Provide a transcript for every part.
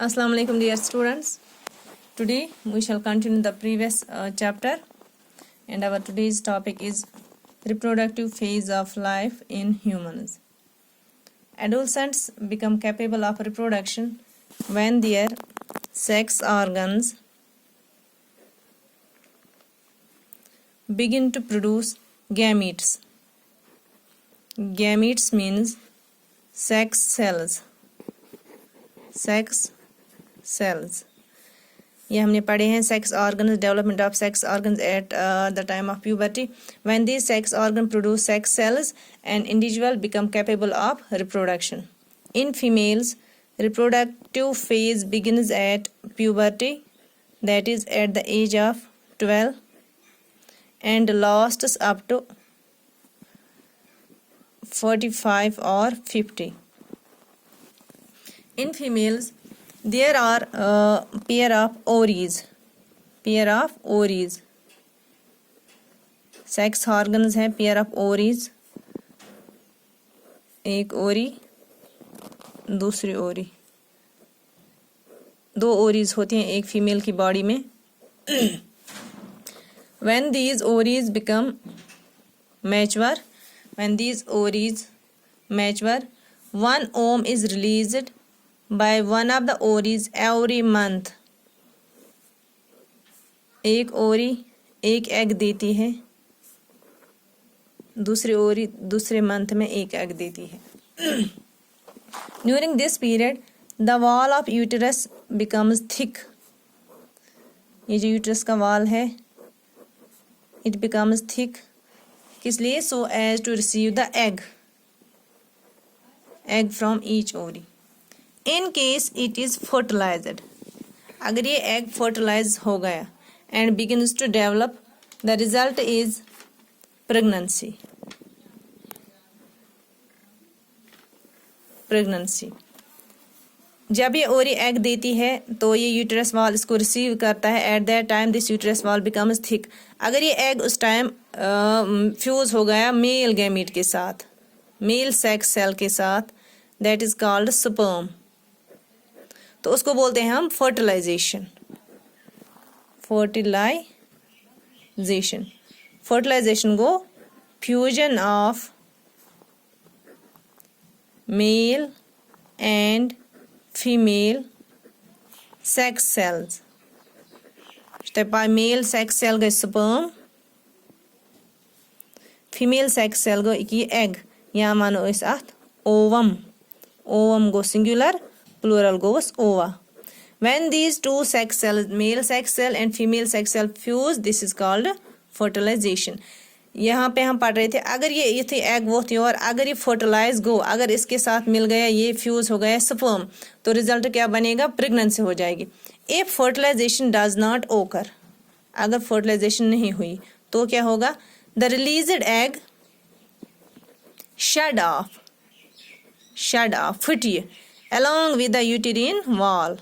Assalamu alaikum dear students. Today we shall continue the previous chapter, and our today's topic is reproductive phase of life in humans. Adolescents become capable of reproduction when their sex organs begin to produce gametes. Gametes means sex cells. Sex cells. ये हमने पढ़े हैं sex organs, development of sex organs at the time of puberty. When these sex organs produce sex cells, an individual become capable of reproduction. In females, reproductive phase begins at puberty, that is at the age of 12, and lasts up to 45 or 50. In females, there are a pair of ovaries. Sex organs हैं pair of ovaries. एक ओरी दूसरी ओरी. दो ovaries होती हैं एक female की बॉडी में. When these ovaries become mature, one ovum is released by one of the ovaries every month. एक ओरी एक एग देती है, दूसरी ओरी दूसरे मंथ में एक एग देती है. During this period, the wall of uterus becomes thick. ये जो यूट्रस का वॉल है, it becomes thick. किस लिए? So as to receive the egg from each ovary. In case it is fertilized, अगर ये egg fertilize हो गया and begins to develop, the result is pregnancy. जब ये ओरी एग देती है तो ये यूट्रस वॉल इसको रिसीव करता है. At that time this uterus wall becomes thick. अगर ये एग उस टाइम फ्यूज हो गया मेल गैमीट के साथ, मेल सेक्स सेल के साथ, दैट इज कॉल्ड स्पर्म. तो उसको बोलते हैं हम फर्टिलाइजेशन. फर्टिलाइजेशन को fusion of male and female sex cells. Male sex cell गई स्पर्म, फीमेल सेक्स सेल गो ये एग, या मानो इस अथ ovum. Ovum goes singular, plural goes ova. When these two sex cells, male sex cell and female sex cell fuse, this is called fertilization. यहाँ पे हम पढ़ रहे थे अगर ये थे एग वो थी, और अगर ये फर्टिलाइज गो, अगर इसके साथ मिल गया, ये फ्यूज हो गया स्पर्म, तो रिजल्ट क्या बनेगा? प्रेगनेंसी हो जाएगी. इफ फर्टिलाइजेशन डज नॉट ओकर, अगर फर्टिलाइजेशन नहीं हुई तो क्या होगा? The released egg shed off, फटिए along with the uterine wall.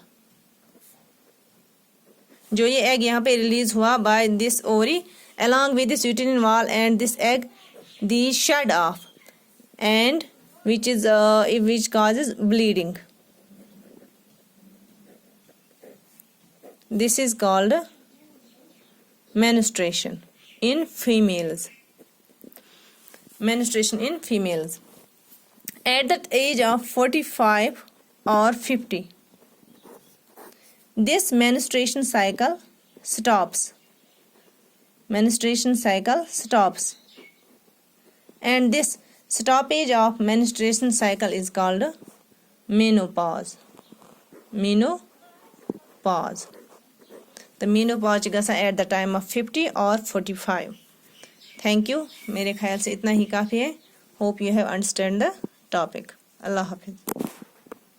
जो ये एग यहाँ पे रिलीज हुआ by this ovary along with this uterine wall and this egg, these shed off, and which causes bleeding. This is called menstruation in females. At the age of 45 or 50, this menstruation cycle stops, and this stoppage of menstruation cycle is called menopause. The menopause गसा at the time of 50 or 45. Thank you. मेरे ख्याल से इतना ही काफ़ी है. Hope you have understand the topic. Allah Hafiz.